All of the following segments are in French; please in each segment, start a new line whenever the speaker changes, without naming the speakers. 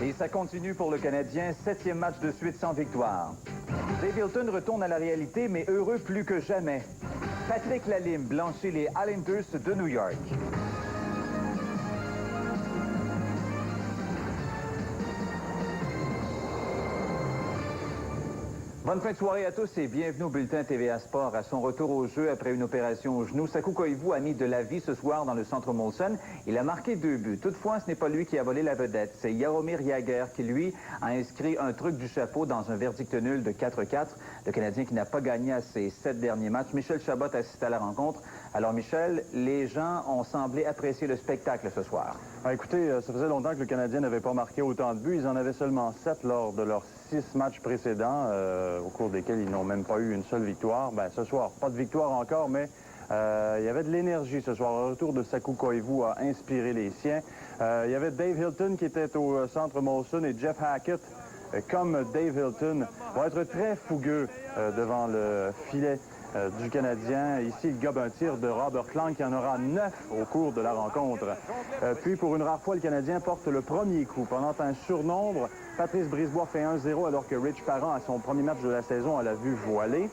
Et ça continue pour le Canadien, 7e match de suite sans victoire. Dave Hilton retourne à la réalité, mais heureux plus que jamais. Patrick Lalime blanchit les Islanders de New York. Bonne fin de soirée à tous et bienvenue au Bulletin TVA Sport. À son retour au jeu après une opération au genou, Saku Koivu a mis de la vie ce soir dans le centre Molson. Il a marqué 2 buts. Toutefois, ce n'est pas lui qui a volé la vedette. C'est Jaromir Jagr qui, lui, a inscrit un truc du chapeau dans un verdict nul de 4-4. Le Canadien qui n'a pas gagné à ses 7 derniers matchs. Michel Chabot assiste à la rencontre. Alors, Michel, les gens ont semblé apprécier le spectacle ce soir.
Écoutez, ça faisait longtemps que le Canadien n'avait pas marqué autant de buts. Ils en avaient seulement 7 lors de leurs 6 matchs précédents, au cours desquels ils n'ont même pas eu une seule victoire. Ce soir, pas de victoire encore, mais il y avait de l'énergie ce soir. Le retour de Saku Koivu a inspiré les siens. Il y avait Dave Hilton qui était au centre Molson et Jeff Hackett, comme Dave Hilton, va être très fougueux devant le filet du Canadien. Ici, il gobe un tir de Robert Clank qui en aura 9 au cours de la rencontre. Puis, pour une rare fois, le Canadien porte le premier coup. Pendant un surnombre, Patrice Brisebois fait 1-0 alors que Rich Parent, à son premier match de la saison, a la vue voilée.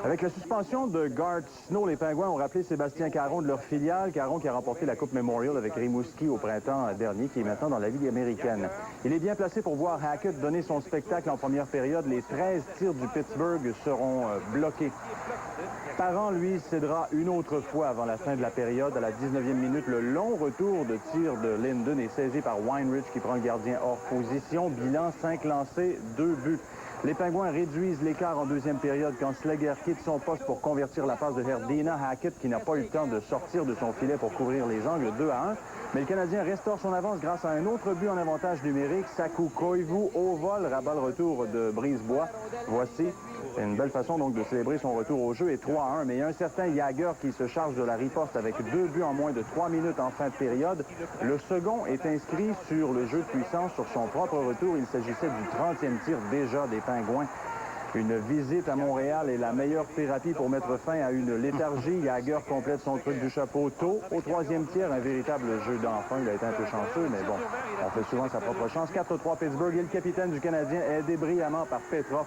Avec la suspension de Garth Snow, les Pingouins ont rappelé Sébastien Caron de leur filiale. Caron qui a remporté la Coupe Memorial avec Rimouski au printemps dernier, qui est maintenant dans la Ligue américaine. Il est bien placé pour voir Hackett donner son spectacle en première période. Les 13 tirs du Pittsburgh seront bloqués. Parent, lui, cédera une autre fois avant la fin de la période. À la 19e minute, le long retour de tir de Linden est saisi par Weinrich qui prend le gardien hors position. Bilan, 5 lancés, 2 buts. Les Pingouins réduisent l'écart en deuxième période quand Slager quitte son poste pour convertir la passe de Herdina. Hackett qui n'a pas eu le temps de sortir de son filet pour couvrir les angles, 2-1. Mais le Canadien restaure son avance grâce à un autre but en avantage numérique. Saku Koivu au vol, rabat le retour de Brisebois. Voici une belle façon donc de célébrer son retour au jeu et 3-1. Mais il y a un certain Jagr qui se charge de la riposte avec 2 buts en moins de 3 minutes en fin de période. Le second est inscrit sur le jeu de puissance sur son propre retour. Il s'agissait du 30e tir déjà des Pingouins. Une visite à Montréal est la meilleure thérapie pour mettre fin à une léthargie. Jagr complète son truc du chapeau tôt. Au 3e tiers, un véritable jeu d'enfant. Il a été un peu chanceux, mais bon, on fait souvent sa propre chance. 4-3 Pittsburgh et le capitaine du Canadien aidé brillamment par Petrov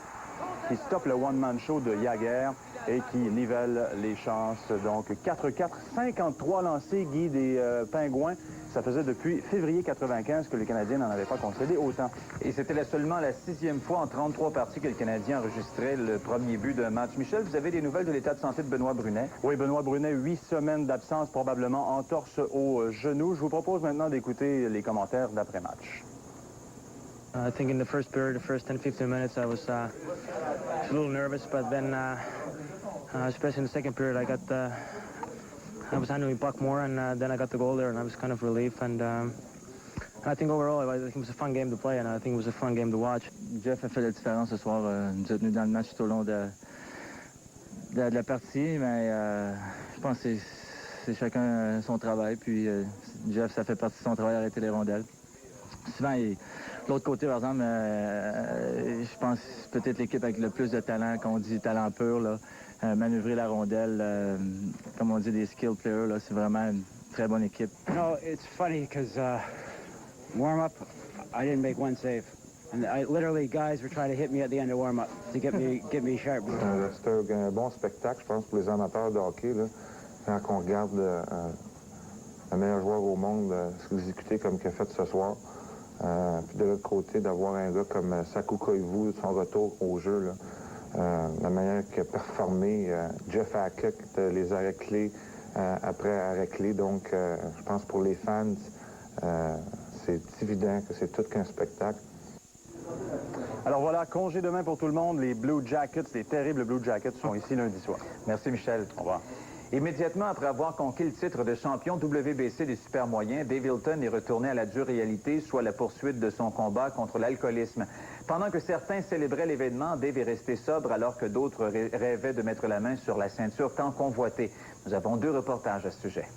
qui stoppe le one-man show de Jagr et qui nivelle les chances. Donc 4-4, 53 lancés, Guy, des Pingouins. Ça faisait depuis février 95 que les Canadiens n'en avaient pas concédé autant.
Et c'était seulement la 6e fois en 33 parties que le Canadien enregistrait le premier but d'un match. Michel, vous avez des nouvelles de l'état de santé de Benoît Brunet?
Oui, Benoît Brunet, 8 semaines d'absence, probablement entorse au genou. Je vous propose maintenant d'écouter les commentaires d'après-match.
I think in the first period, the first 10-15 minutes, I was a little nervous, but then, especially in the second period, I was handling the puck more, and then I got the goal there, and I was kind of relieved. And I think overall, I think it was a fun game to play, and I think it was a fun game to watch.
Jeff a fait la différence ce soir. Nous a tenus dans le match tout au long de la partie, mais je pense que c'est chacun son travail. Puis Jeff, ça fait partie de son travail, arrêter les rondelles. Souvent, de l'autre côté, par exemple, je pense que c'est peut-être l'équipe avec le plus de talent, qu'on dit talent pur, là. Manœuvrer la rondelle, comme on dit, des skill players, là, c'est vraiment une très bonne équipe.
No, it's funny because warm-up, I didn't make one save. And literally, guys were trying to hit me at the end of warm-up to get me sharp.
C'était un bon spectacle, je pense, pour les amateurs de hockey, là, quand on regarde le meilleur joueur au monde s'exécuter comme qu'il a fait ce soir. Puis de l'autre côté, d'avoir un gars comme Saku Koivu, son retour au jeu, là, la manière qu'il a performé, Jeff Hackett, les arrêts clés après arrêt clé. Donc, je pense pour les fans, c'est évident que c'est tout qu'un spectacle.
Alors voilà, congé demain pour tout le monde. Les Blue Jackets, les terribles Blue Jackets sont ici lundi soir.
Merci, Michel. Au revoir. Immédiatement après avoir conquis le titre de champion WBC des super moyens, Dave Hilton est retourné à la dure réalité, soit la poursuite de son combat contre l'alcoolisme. Pendant que certains célébraient l'événement, Dave est resté sobre alors que d'autres rêvaient de mettre la main sur la ceinture tant convoitée. Nous avons 2 reportages à ce sujet.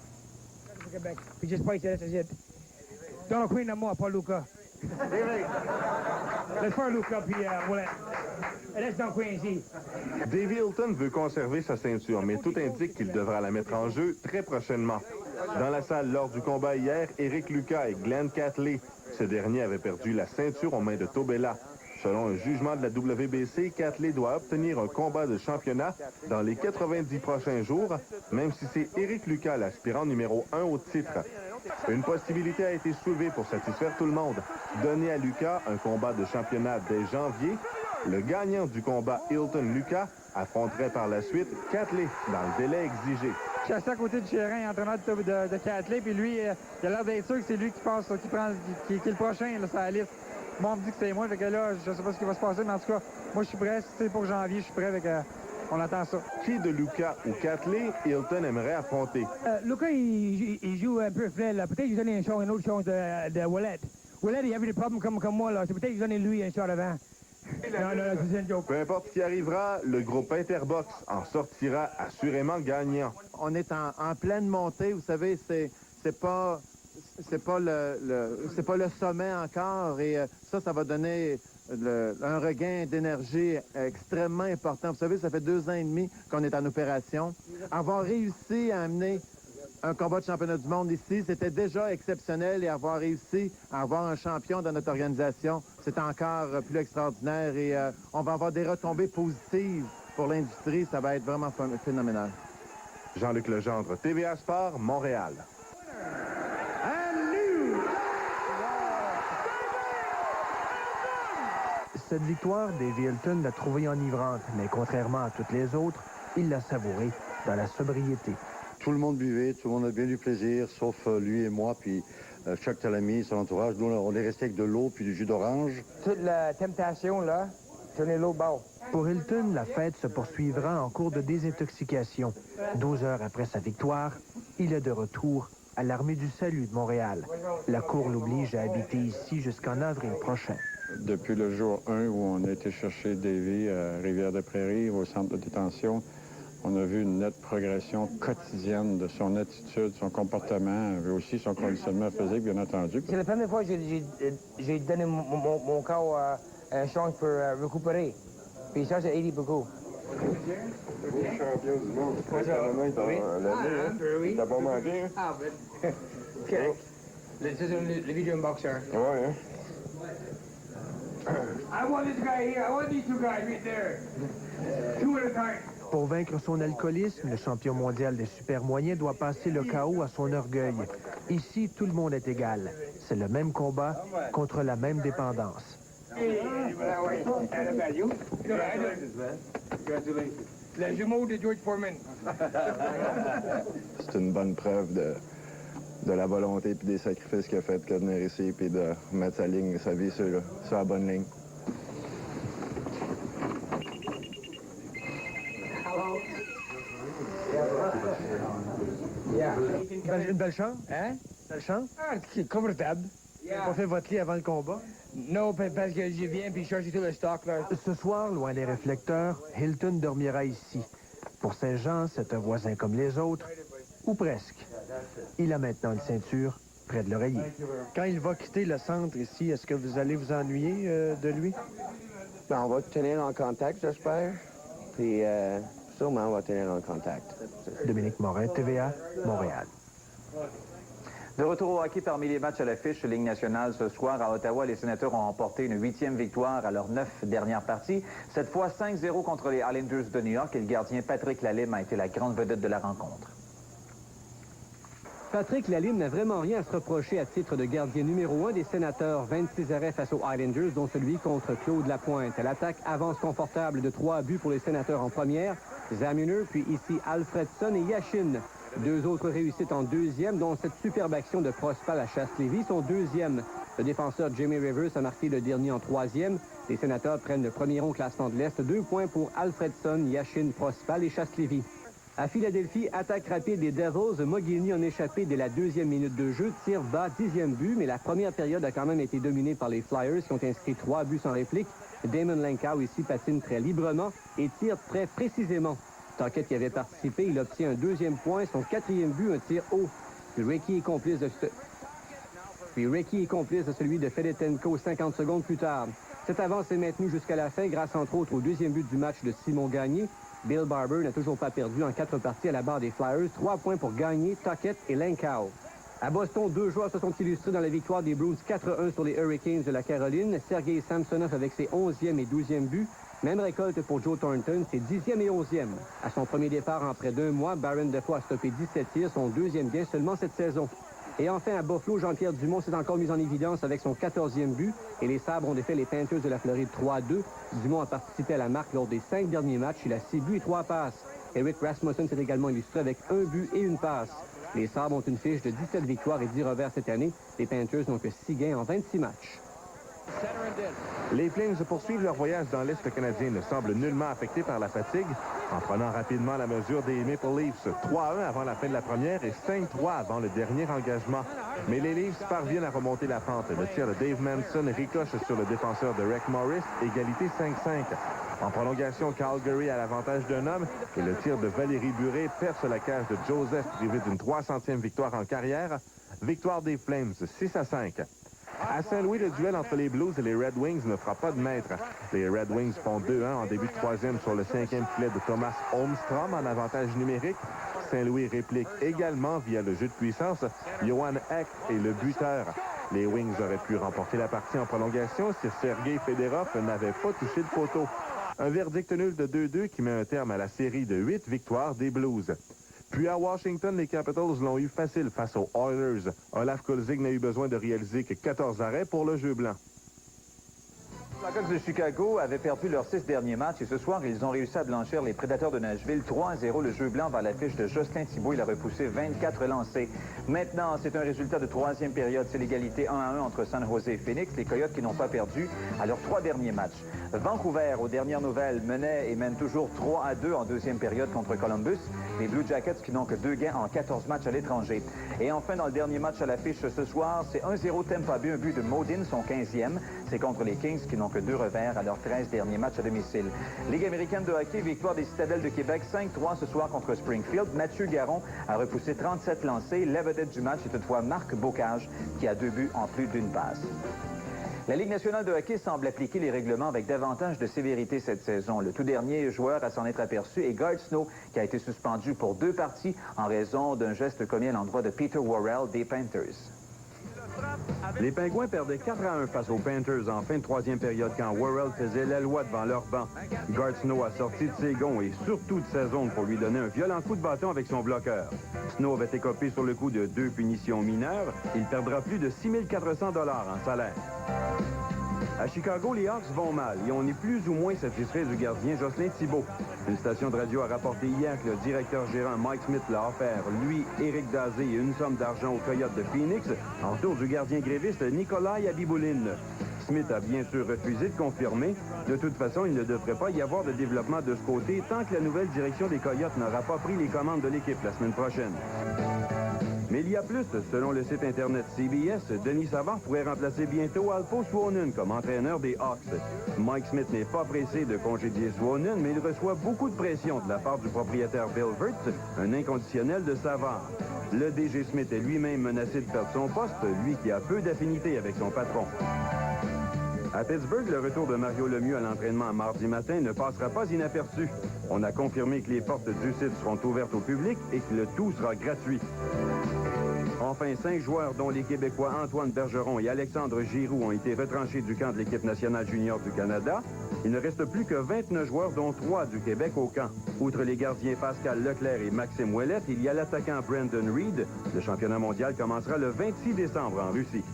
Dave Hilton veut conserver sa ceinture, mais tout indique qu'il devra la mettre en jeu très prochainement. Dans la salle lors du combat hier, Eric Lucas et Glenn Catley. Ce dernier avait perdu la ceinture aux mains de Tobella. Selon un jugement de la WBC, Catley doit obtenir un combat de championnat dans les 90 prochains jours, même si c'est Eric Lucas, l'aspirant numéro 1 au titre. Une possibilité a été soulevée pour satisfaire tout le monde. Donner à Lucas un combat de championnat dès janvier. Le gagnant du combat Hilton-Lucas affronterait par la suite Catley dans le délai exigé.
Je suis assis à côté de Chérin, entraîneur de Catley, puis lui, il a l'air d'être sûr que c'est lui qui est le prochain là, sur la liste. Moi, on me dit que c'est moi, fait que là, je sais pas ce qui va se passer, mais en tout cas, moi, je suis prêt. Si c'est pour janvier, je suis prêt, fait on attend ça.
Qui de Lucas ou Catley, Hilton aimerait affronter?
Lucas, il joue un peu frais, là. Peut-être qu'il donne une autre chance de Ouellet. Ouellet, il avait des problèmes comme moi, là. C'est peut-être qu'il donne lui un shot avant. Non, c'est une joke.
Peu importe ce qui arrivera, le groupe Interbox en sortira assurément gagnant.
On est en pleine montée, vous savez, c'est pas le sommet encore et ça va donner un regain d'énergie extrêmement important. Vous savez, ça fait 2 ans et demi qu'on est en opération. Avoir réussi à amener un combat de championnat du monde ici, c'était déjà exceptionnel et avoir réussi à avoir un champion dans notre organisation, c'est encore plus extraordinaire et on va avoir des retombées positives pour l'industrie. Ça va être vraiment phénoménal.
Jean-Luc Legendre, TVA Sport, Montréal.
Cette victoire, Davey Hilton l'a trouvée enivrante, mais contrairement à toutes les autres, il l'a savourée dans la sobriété.
Tout le monde buvait, tout le monde a bien du plaisir, sauf lui et moi, puis Chuck Talamy, son entourage. Nous, on est resté avec de l'eau puis du jus d'orange.
Toute la temptation, là, tournez l'eau bas.
Pour Hilton, la fête se poursuivra en cours de désintoxication. 12 heures après sa victoire, il est de retour à l'Armée du Salut de Montréal. La Cour l'oblige à habiter ici jusqu'en avril prochain.
Depuis le jour 1 où on a été chercher Davey à Rivière-des-Prairies, au centre de détention, on a vu une nette progression quotidienne de son attitude, son comportement, mais aussi son conditionnement physique, bien entendu.
C'est la première fois que j'ai donné mon corps une chance pour récupérer. Puis ça, c'est aidé beaucoup.
Champion du monde. Oui. T'as pas manqué, hein?
Ah, ben... C'est le vidéo boxer.
Ouais, hein?
I want this guy here. I want these 2 guys right there. 2 at a time.
Pour vaincre son alcoolisme, le champion mondial des super moyens doit passer le chaos à son orgueil. Ici, tout le monde est égal. C'est le même combat contre la même dépendance.
Le jumeau de George Foreman.
C'est une bonne preuve de la volonté et des sacrifices qu'il a fait que de venir ici et de mettre sa vie sur la bonne ligne.
Une belle chambre?
Hein?
Belle chambre?
Ah, c'est confortable.
Vous n'avez pas fait votre lit avant le combat?
Non, parce que je viens puis je cherche tout le stock, là.
Ce soir, loin des réflecteurs, Hilton dormira ici. Pour Saint-Jean, c'est un voisin comme les autres, ou presque. Il a maintenant une ceinture près de l'oreiller. Quand il va quitter le centre ici, est-ce que vous allez vous ennuyer de lui?
Ben, on va tenir en contact, j'espère. Puis, sûrement, on va tenir en contact.
Dominique Morin, TVA, Montréal.
De retour au hockey parmi les matchs à l'affiche Ligue nationale ce soir à Ottawa, les Sénateurs ont remporté une 8e victoire à leurs 9 dernières parties. Cette fois 5-0 contre les Islanders de New York et le gardien Patrick Lalime a été la grande vedette de la rencontre.
Patrick Lalime n'a vraiment rien à se reprocher à titre de gardien numéro 1 des Sénateurs. 26 arrêts face aux Islanders, dont celui contre Claude Lapointe. L'attaque avance confortable de 3 buts pour les Sénateurs en première. Zamuner, puis ici Alfredson et Yashin. 2 autres réussites en deuxième, dont cette superbe action de Prospal à Chasse-Lévis, son deuxième. Le défenseur Jamie Rivers a marqué le dernier en troisième. Les Sénateurs prennent le premier rond au classement de l'Est. 2 points pour Alfredson, Yashin, Prospal et Chasse-Lévis. À Philadelphie, attaque rapide des Devils. Mogilny en échappé dès la 2e minute de jeu. Tire bas, 10e but, mais la première période a quand même été dominée par les Flyers qui ont inscrit 3 buts sans réplique. Damon Lankow ici patine très librement et tire très précisément. Tocchet qui avait participé, il obtient un 2e point, son 4e but, un tir haut. Puis Ricky est complice de celui de Fedetenko 50 secondes plus tard. Cette avance est maintenue jusqu'à la fin grâce entre autres au 2e but du match de Simon Gagné. Bill Barber n'a toujours pas perdu en 4 parties à la barre des Flyers. 3 points pour Gagné, Tuckett et Langkow. À Boston, 2 joueurs se sont illustrés dans la victoire des Bruins 4-1 sur les Hurricanes de la Caroline. Sergei Samsonov avec ses 11e et 12e buts. Même récolte pour Joe Thornton, ses 10e et 11e. À son premier départ en près d'1 mois, Baron Defoe a stoppé 17 tirs, son 2e gain seulement cette saison. Et enfin, à Buffalo, Jean-Pierre Dumont s'est encore mis en évidence avec son 14e but. Et les Sabres ont défait les Panthers de la Floride 3-2. Dumont a participé à la marque lors des 5 derniers matchs. Il a 6 buts et 3 passes. Eric Rasmussen s'est également illustré avec 1 but et 1 passe. Les Sabres ont une fiche de 17 victoires et 10 revers cette année. Les Panthers n'ont que 6 gains en 26 matchs.
Les Flames poursuivent leur voyage dans l'Est canadien, ne semblent nullement affectés par la fatigue, en prenant rapidement la mesure des Maple Leafs. 3-1 avant la fin de la première et 5-3 avant le dernier engagement. Mais les Leafs parviennent à remonter la pente. Le tir de Dave Manson ricoche sur le défenseur de Rick Morris, égalité 5-5. En prolongation, Calgary a l'avantage d'un homme et le tir de Valérie Buré perce la cage de Joseph, privé d'une 300e victoire en carrière. Victoire des Flames, 6-5. À Saint-Louis, le duel entre les Blues et les Red Wings ne fera pas de maître. Les Red Wings font 2-1 en début de troisième sur le 5e filet de Thomas Holmstrom en avantage numérique. Saint-Louis réplique également via le jeu de puissance. Johan Ek est le buteur. Les Wings auraient pu remporter la partie en prolongation si Sergei Fedorov n'avait pas touché le poteau. Un verdict nul de 2-2 qui met un terme à la série de 8 victoires des Blues. Puis à Washington, les Capitals l'ont eu facile face aux Oilers. Olaf Kolzig n'a eu besoin de réaliser que 14 arrêts pour le jeu blanc.
Les Blackhawks de Chicago avaient perdu leurs 6 derniers matchs et ce soir, ils ont réussi à blanchir les Prédateurs de Nashville 3-0. Le jeu blanc vers la fiche de Jocelyn Thibault. Il a repoussé 24 lancés. Maintenant, c'est un résultat de troisième période. C'est l'égalité 1-1 entre San Jose et Phoenix. Les Coyotes qui n'ont pas perdu à leurs 3 derniers matchs. Vancouver, aux dernières nouvelles, menait et mène toujours 3-2 en deuxième période contre Columbus. Les Blue Jackets qui n'ont que 2 gains en 14 matchs à l'étranger. Et enfin, dans le dernier match à l'affiche ce soir, c'est 1-0 Tampa Bay, un but de Modin, son 15e. C'est contre les Kings qui n'ont que 2 revers à leurs 13 derniers matchs à domicile. Ligue américaine de hockey, victoire des Citadelles de Québec, 5-3 ce soir contre Springfield. Mathieu Garon a repoussé 37 lancés. La vedette du match est toutefois Marc Bocage, qui a 2 buts en plus d'une passe. La Ligue nationale de hockey semble appliquer les règlements avec davantage de sévérité cette saison. Le tout dernier joueur à s'en être aperçu est Garth Snow, qui a été suspendu pour 2 parties en raison d'un geste commis à l'endroit de Peter Worrell des Panthers.
Les Pingouins perdaient 4-1 face aux Panthers en fin de troisième période quand Worrell faisait la loi devant leur banc. Garth Snow a sorti de ses gonds et surtout de sa zone pour lui donner un violent coup de bâton avec son bloqueur. Snow avait écopé sur le coup de 2 punitions mineures. Il perdra plus de 6 400 $ en salaire. À Chicago, les Hawks vont mal et on est plus ou moins satisfait du gardien Jocelyn Thibault. Une station de radio a rapporté hier que le directeur gérant Mike Smith l'a offert, lui, Éric Dazé et une somme d'argent aux Coyotes de Phoenix en retour du gardien gréviste Nikolai Abibouline. Smith a bien sûr refusé de confirmer. De toute façon, il ne devrait pas y avoir de développement de ce côté tant que la nouvelle direction des Coyotes n'aura pas pris les commandes de l'équipe la semaine prochaine. Mais il y a plus. Selon le site Internet CBS, Denis Savard pourrait remplacer bientôt Alpo Suonen comme entraîneur des Hawks. Mike Smith n'est pas pressé de congédier Suonen, mais il reçoit beaucoup de pression de la part du propriétaire Bill Wirtz, un inconditionnel de Savard. Le DG Smith est lui-même menacé de perdre son poste, lui qui a peu d'affinité avec son patron. À Pittsburgh, le retour de Mario Lemieux à l'entraînement mardi matin ne passera pas inaperçu. On a confirmé que les portes du site seront ouvertes au public et que le tout sera gratuit. Enfin, 5 joueurs, dont les Québécois Antoine Bergeron et Alexandre Giroux, ont été retranchés du camp de l'équipe nationale junior du Canada. Il ne reste plus que 29 joueurs, dont 3 du Québec au camp. Outre les gardiens Pascal Leclerc et Maxime Ouellette, il y a l'attaquant Brandon Reed. Le championnat mondial commencera le 26 décembre en Russie.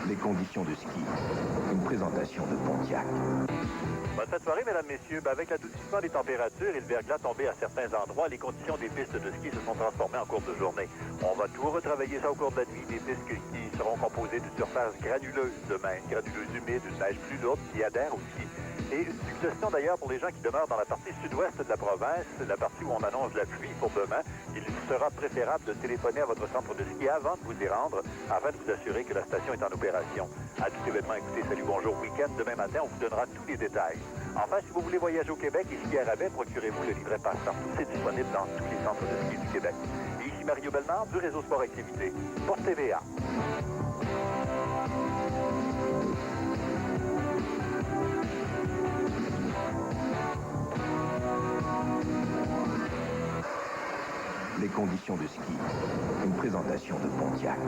Les conditions de ski. Une présentation de Pontiac.
Bonne fin de soirée, mesdames, messieurs. Avec l'adoucissement des températures et le verglas tombé à certains endroits, les conditions des pistes de ski se sont transformées en cours de journée. On va tout retravailler ça au cours de la nuit. Des pistes qui seront composées d'une surface granuleuse demain, granuleuse humide, une neige plus lourde qui adhère au ski. Et une suggestion d'ailleurs pour les gens qui demeurent dans la partie sud-ouest de la province, la partie où on annonce la pluie pour demain, il sera préférable de téléphoner à votre centre de ski avant de vous y rendre, afin de vous assurer que la station est en opération. À tout événement, écoutez Salut Bonjour Week-end. Demain matin, on vous donnera tous les détails. Enfin, si vous voulez voyager au Québec et skier à rabais, procurez-vous le livret Passe-Partout. C'est disponible dans tous les centres de ski du Québec. Et ici Mario Bellemare du Réseau Sport Activité pour TVA.
Les conditions de ski. Une présentation de Pontiac.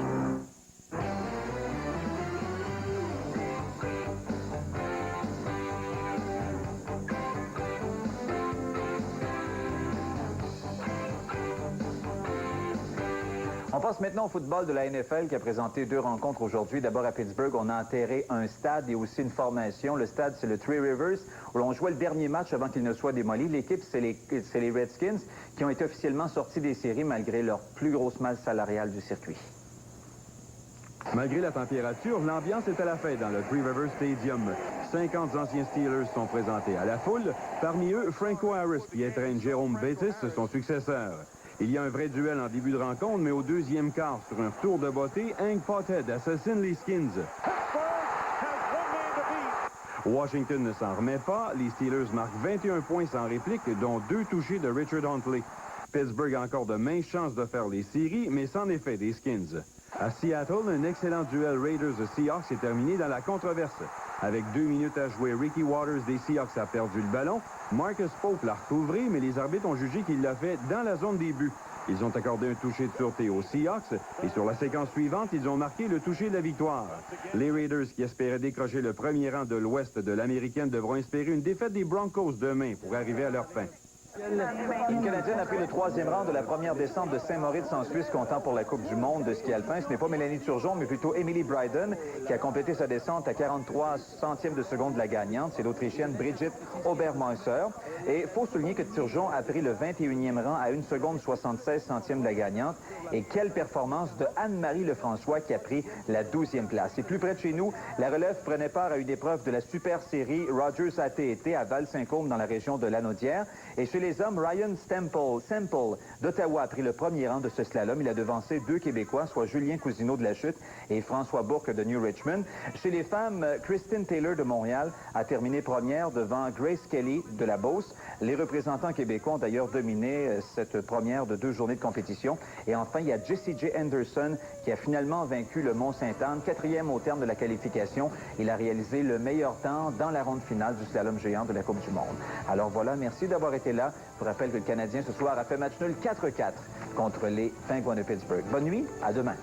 On passe maintenant au football de la NFL qui a présenté 2 rencontres aujourd'hui. D'abord à Pittsburgh, on a enterré un stade et aussi une formation. Le stade, c'est le Three Rivers, où l'on jouait le dernier match avant qu'il ne soit démoli. L'équipe, c'est les Redskins, qui ont été officiellement sortis des séries malgré leur plus grosse masse salariale du circuit.
Malgré la température, l'ambiance est à la fête dans le Three Rivers Stadium. 50 anciens Steelers sont présentés à la foule. Parmi eux, Franco Harris, qui entraîne Jérôme Bettis, son successeur. Il y a un vrai duel en début de rencontre, mais au deuxième quart, sur un tour de beauté, Hank Pothead assassine les Skins. Washington ne s'en remet pas. Les Steelers marquent 21 points sans réplique, dont 2 touchés de Richard Huntley. Pittsburgh a encore de minces chances de faire les séries, mais c'en est fait des Skins. À Seattle, un excellent duel Raiders-Seahawks est terminé dans la controverse. Avec 2 minutes à jouer, Ricky Watters des Seahawks a perdu le ballon. Marcus Pope l'a recouvré, mais les arbitres ont jugé qu'il l'a fait dans la zone des buts. Ils ont accordé un toucher de sûreté aux Seahawks et sur la séquence suivante, ils ont marqué le toucher de la victoire. Les Raiders, qui espéraient décrocher le premier rang de l'Ouest de l'Américaine, devront espérer une défaite des Broncos demain pour arriver à leur fin.
Une Canadienne a pris le 3e rang de la première descente de Saint-Moritz en Suisse, comptant pour la Coupe du monde de ski alpin. Ce n'est pas Mélanie Turgeon, mais plutôt Emily Bryden, qui a complété sa descente à 43 centièmes de seconde de la gagnante. C'est l'Autrichienne Brigitte Obermeusser. Et il faut souligner que Turgeon a pris le 21e rang à 1 seconde 76 centièmes de la gagnante. Et quelle performance de Anne-Marie Lefrançois, qui a pris la 12e place. Et plus près de chez nous, la relève prenait part à une épreuve de la super série Rogers AT&T à Val-Saint-Côme dans la région de Lanaudière. Et chez les hommes, Ryan Semple d'Ottawa a pris le premier rang de ce slalom. Il a devancé 2 Québécois, soit Julien Cousineau de la Chute et François Bourque de New Richmond. Chez les femmes, Christine Taylor de Montréal a terminé première devant Grace Kelly de la Beauce. Les représentants québécois ont d'ailleurs dominé cette première de 2 journées de compétition. Et enfin, il y a Jessie J. Anderson qui a finalement vaincu le Mont-Sainte-Anne, 4e au terme de la qualification. Il a réalisé le meilleur temps dans la ronde finale du slalom géant de la Coupe du monde. Alors voilà, merci d'avoir été là. Je vous rappelle que le Canadien ce soir a fait match nul 4-4 contre les Pingouins de Pittsburgh. Bonne nuit, à demain.